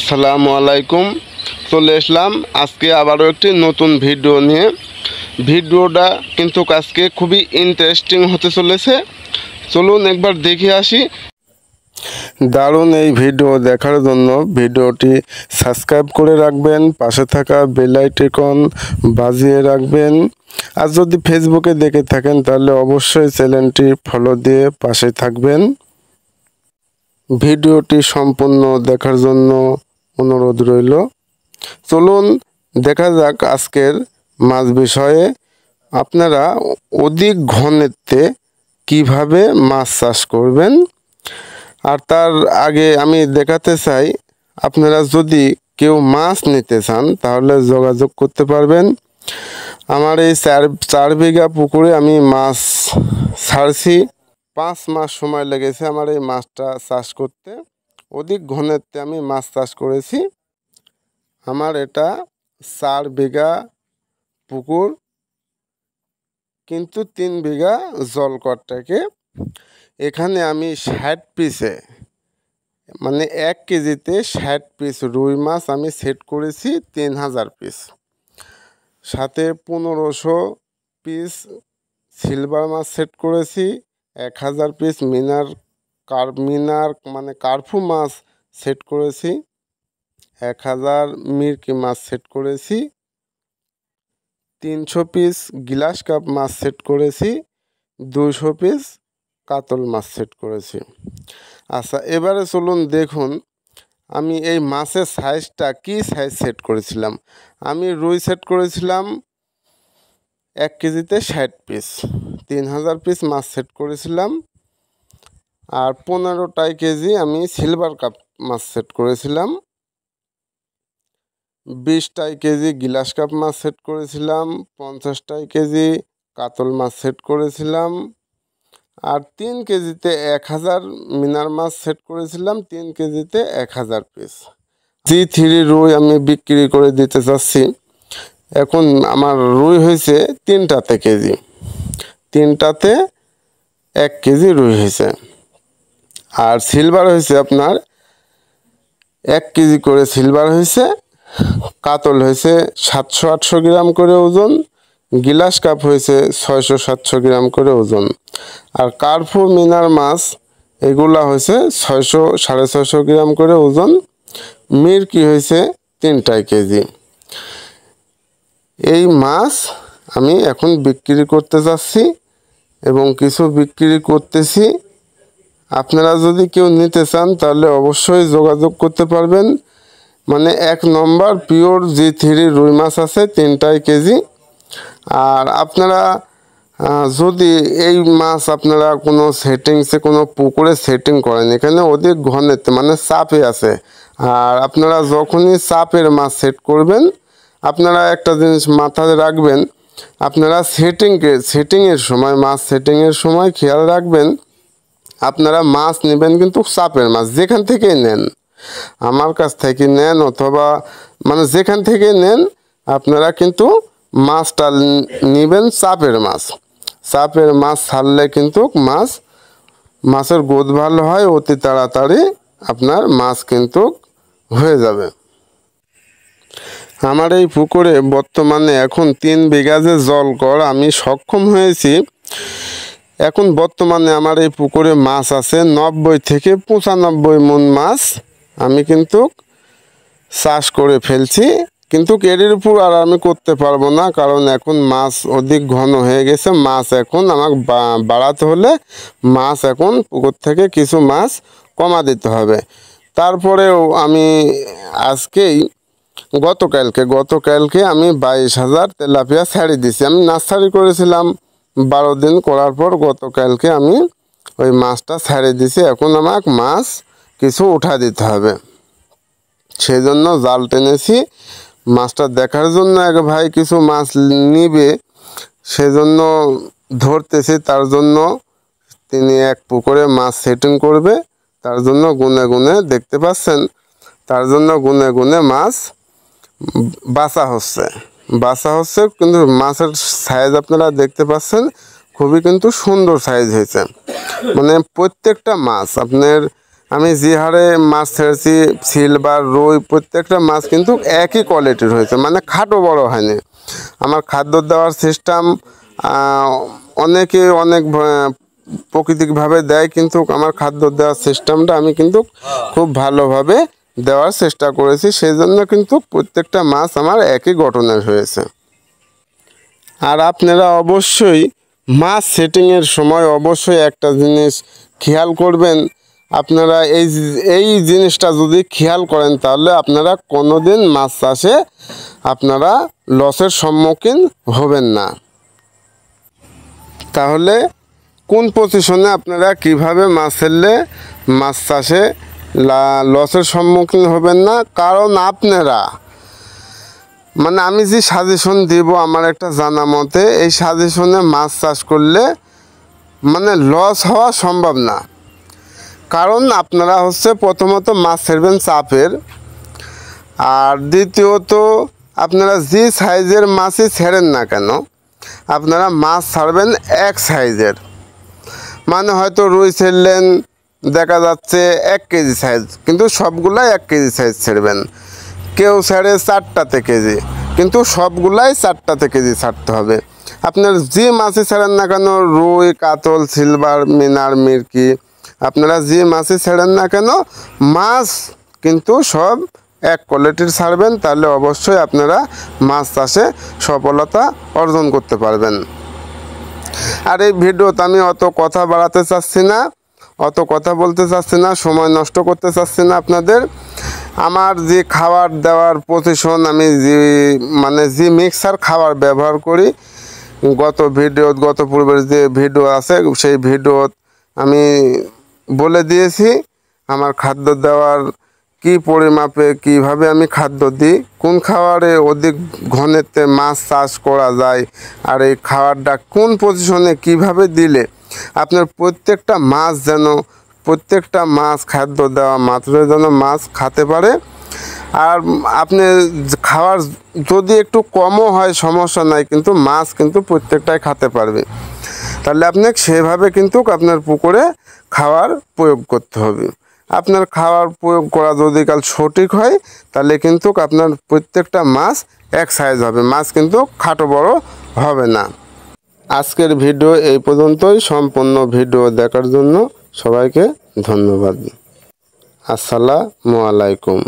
আসসালামু আলাইকুম। চলে আসলাম আজকে আবারও একটি নতুন ভিডিও নিয়ে। ভিডিওটা কিন্তু আজকে খুবই ইন্টারেস্টিং হতে চলেছে। চলুন একবার দেখে আসি। দারুণ এই ভিডিও দেখার জন্য ভিডিওটি সাবস্ক্রাইব করে রাখবেন, পাশে থাকা বেল আইকন বাজিয়ে রাখবেন। আর যদি ফেসবুকে দেখে থাকেন তাহলে অবশ্যই চ্যানেলটি ফলো দিয়ে পাশে থাকবেন। ভিডিওটি সম্পূর্ণ দেখার জন্য অনুরোধ রইল। চলুন দেখা যাক আজকের মাছ বিষয়ে। আপনারা অধিক ঘনত্বে কিভাবে মাছ চাষ করবেন, আর তার আগে আমি দেখাতে চাই, আপনারা যদি কেউ মাছ নিতে চান তাহলে যোগাযোগ করতে পারবেন। আমার এই চার বিঘা পুকুরে আমি মাছ ছাড়ছি। 5 মাস সময় লেগেছে আমার এই মাছটা চাষ করতে। অধিক ঘনত্বে আমি মাছ চাষ করেছি। আমার এটা 4 বিঘা পুকুর, কিন্তু 3 বিঘা জলকরটাকে। এখানে আমি 60 পিসে, মানে 1 কেজিতে 60 পিস রুই মাছ আমি সেট করেছি, 3000 পিস। সাথে 1500 পিস সিলভার মাছ সেট করেছি, 1000 পিস মিনার মানে কার্পু মাছ সেট করেছি, 1000 মিরকি মাছ সেট করেছি, 300 পিস গ্লাস কাপ মাছ সেট করেছি, 200 পিস কাতল মাছ সেট করেছি। আচ্ছা, এবারে চলুন দেখুন আমি এই মাছের সাইজটা কি সাইজ সেট করেছিলাম। আমি রুই সেট করেছিলাম 1 কেজিতে 60 পিস, 3000 পিস মাছ সেট করেছিলাম। আর 15টাই কেজি আমি সিলভার কাপ মাছ সেট করেছিলাম, 20টাই কেজি গ্লাস কাপ মাছ সেট করেছিলাম, 50টাই কেজি কাতল মাছ সেট করেছিলাম, আর 3 কেজিতে 1000 মিনার মাছ সেট করেছিলাম, 3 কেজিতে 1000 পিস। G3 রুই আমি বিক্রি করে দিতে চাচ্ছি। এখন আমার রুই হয়েছে 3টাতে কেজি, 3টাতে 1 কেজি রুই হয়েছে। আর সিলভার হয়েছে আপনার 1 কেজি করে সিলভার হয়েছে। কাতল হয়েছে 700-800 গ্রাম করে ওজন, গ্লাস কাপ হয়েছে 600-700 গ্রাম করে ওজন। আর কার্পু মিনার মাছ এগুলা হয়েছে 600-650 গ্রাম করে ওজন। মিরকি হয়েছে 3টাই কেজি। এই মাছ আমি এখন বিক্রি করতে যাচ্ছি এবং কিছু বিক্রি করতেছি। আপনারা যদি কেউ নিতে চান তাহলে অবশ্যই যোগাযোগ করতে পারবেন। মানে 1 নম্বর পিওর G3 রুই মাছ আছে 3টাই কেজি। আর আপনারা যদি এই মাছ আপনারা কোনো সেটিংসে কোনো পুকুরে সেটিং করেন, এখানে অধিক ঘনত্বে মানে চাপে আছে। আর আপনারা যখনই চাপের মাছ সেট করবেন, আপনারা একটা জিনিস মাথায় রাখবেন, আপনারা সেটিংয়ের সময়, মাছ সেটিংয়ের সময় খেয়াল রাখবেন, আপনারা মাছ নেবেন কিন্তু চাপের মাছ, যেখান থেকে নেন, আমার কাছ থেকে নেন অথবা মানে যেখান থেকে নেন, আপনারা কিন্তু মাছটা নেবেন চাপের মাছ। চাপের মাছ ছাড়লে কিন্তু মাছের গোদ ভালো হয়, অতি তাড়াতাড়ি আপনার মাছ কিন্তু হয়ে যাবে। আমার এই পুকুরে বর্তমানে এখন 3 বিঘা যে জলকর আমি সক্ষম হয়েছি। এখন বর্তমানে আমার এই পুকুরে মাছ আছে 90 থেকে 95 মণ মাছ আমি কিন্তু চাষ করে ফেলছি। কিন্তু এর উপর আর আমি করতে পারবো না, কারণ এখন মাছ অধিক ঘন হয়ে গেছে। মাছ এখন আমাকে বাড়াতে হলে মাছ এখন পুকুর থেকে কিছু মাছ কমা দিতে হবে। তারপরেও আমি গতকালকে আমি 22,000 তেলাপিয়া ছাড়ি দিছি। আমি নার্সারি করেছিলাম 12 দিন করার পর গতকালকে আমি ওই মাছটা ছেড়ে দিছি। এখন আমাকে মাছ কিছু উঠা দিতে হবে, সেই জন্য জাল টেনেছি মাছটা দেখার জন্য। এক ভাই কিছু মাছ নিবে, সেজন্য ধরতেছি। তার জন্য তিনি এক পুকুরে মাছ সেটিং করবে, তার জন্য গুনে গুনে দেখতে পাচ্ছেন, তার জন্য গুনে গুনে মাছ বাছা হচ্ছে। কিন্তু মাছের সাইজ আপনারা দেখতে পাচ্ছেন, খুবই কিন্তু সুন্দর সাইজ হয়েছে। মানে প্রত্যেকটা মাছ আপনার আমি যে হারে মাছ ছেড়েছি সিলভার রুই প্রত্যেকটা মাছ কিন্তু একই কোয়ালিটির হয়েছে, মানে খাটো বড় হয়নি। আমার খাদ্য দেওয়ার সিস্টেম অনেকে অনেক প্রাকৃতিকভাবে দেয়, কিন্তু আমার খাদ্য দেওয়ার সিস্টেমটা আমি কিন্তু খুব ভালোভাবে দেওয়ার চেষ্টা করেছি, সেই জন্য কিন্তু প্রত্যেকটা মাছ আমার একই গঠনের হয়েছে। আর আপনারা অবশ্যই মাছ সেটিংয়ের সময় অবশ্যই একটা জিনিস খেয়াল করবেন, আপনারা এই জিনিসটা যদি খেয়াল করেন তাহলে আপনারা কোনোদিন মাছ চাষে আপনারা লসের সম্মুখীন হবেন না। তাহলে কোন পজিশনে আপনারা কিভাবে মাছ ছাড়লে মাছ চাষে লসের সম্মুখীন হবেন না, কারণ আপনারা মানে আমি যে সাজেশন দিব আমার একটা জানা মতে এই সাজেশনে মাছ চাষ করলে মানে লস হওয়া সম্ভব না। কারণ আপনারা হচ্ছে প্রথমত মাছ ছাড়বেন চাপের, আর দ্বিতীয়ত আপনারা যে সাইজের মাছই ছেড়েন না কেন আপনারা মাছ ছাড়বেন এক সাইজের। মানে হয়তো রুই ছেড়লেন দেখা যাচ্ছে 1 কেজি সাইজ, কিন্তু সবগুলাই 1 কেজি সাইজ ছেড়বেন। কেউ ছাড়ে 4টাতে কেজি, কিন্তু সবগুলাই 4টাতে কেজি ছাড়তে হবে। আপনার যে মাছই ছাড়েন না কেন রুই কাতল সিলভার মিনার মিরকি আপনারা যে মাছই ছাড়েন না কেন মাছ কিন্তু সব এক কোয়ালিটির ছাড়বেন, তাহলে অবশ্যই আপনারা মাছ চাষে সফলতা অর্জন করতে পারবেন। আর এই ভিডিওতে আমি অত কথা বাড়াতে চাচ্ছি না, অত কথা বলতে চাচ্ছি না, সময় নষ্ট করতে চাচ্ছি না আপনাদের। আমার যে খাবার দেওয়ার পজিশন আমি যে মিক্সার খাবার ব্যবহার করি গত পূর্বের যে ভিডিও আছে সেই ভিডিও আমি বলে দিয়েছি। আমার খাদ্য দেওয়ার কি পরিমাপে কিভাবে আমি খাদ্য দিই, কোন খাবারে অধিক ঘনত্বে মাছ চাষ করা যায়, আর এই খাবারটা কোন পজিশনে কিভাবে দিলে আপনার প্রত্যেকটা মাছ খাদ্য দেওয়া মাত্রই যেন মাছ খেতে পারে। আর আপনি খাওয়ার যদি একটু কমও হয় সমস্যা নাই, কিন্তু মাছ কিন্তু প্রত্যেকটাই খেতে পারবে। তাহলে আপনাকে সেভাবে কিন্তু আপনার পুকুরে খাবার প্রয়োগ করতে হবে। আপনার খাবার প্রয়োগ করা যদি কাল সঠিক হয় তাহলে কিন্তু আপনার প্রত্যেকটা মাছ এক সাইজ হবে, মাছ কিন্তু খাটো বড় হবে না। আজকের ভিডিও এই পর্যন্তই। সম্পূর্ণ ভিডিও দেখার জন্য সবাইকে ধন্যবাদ। আসসালামু আলাইকুম।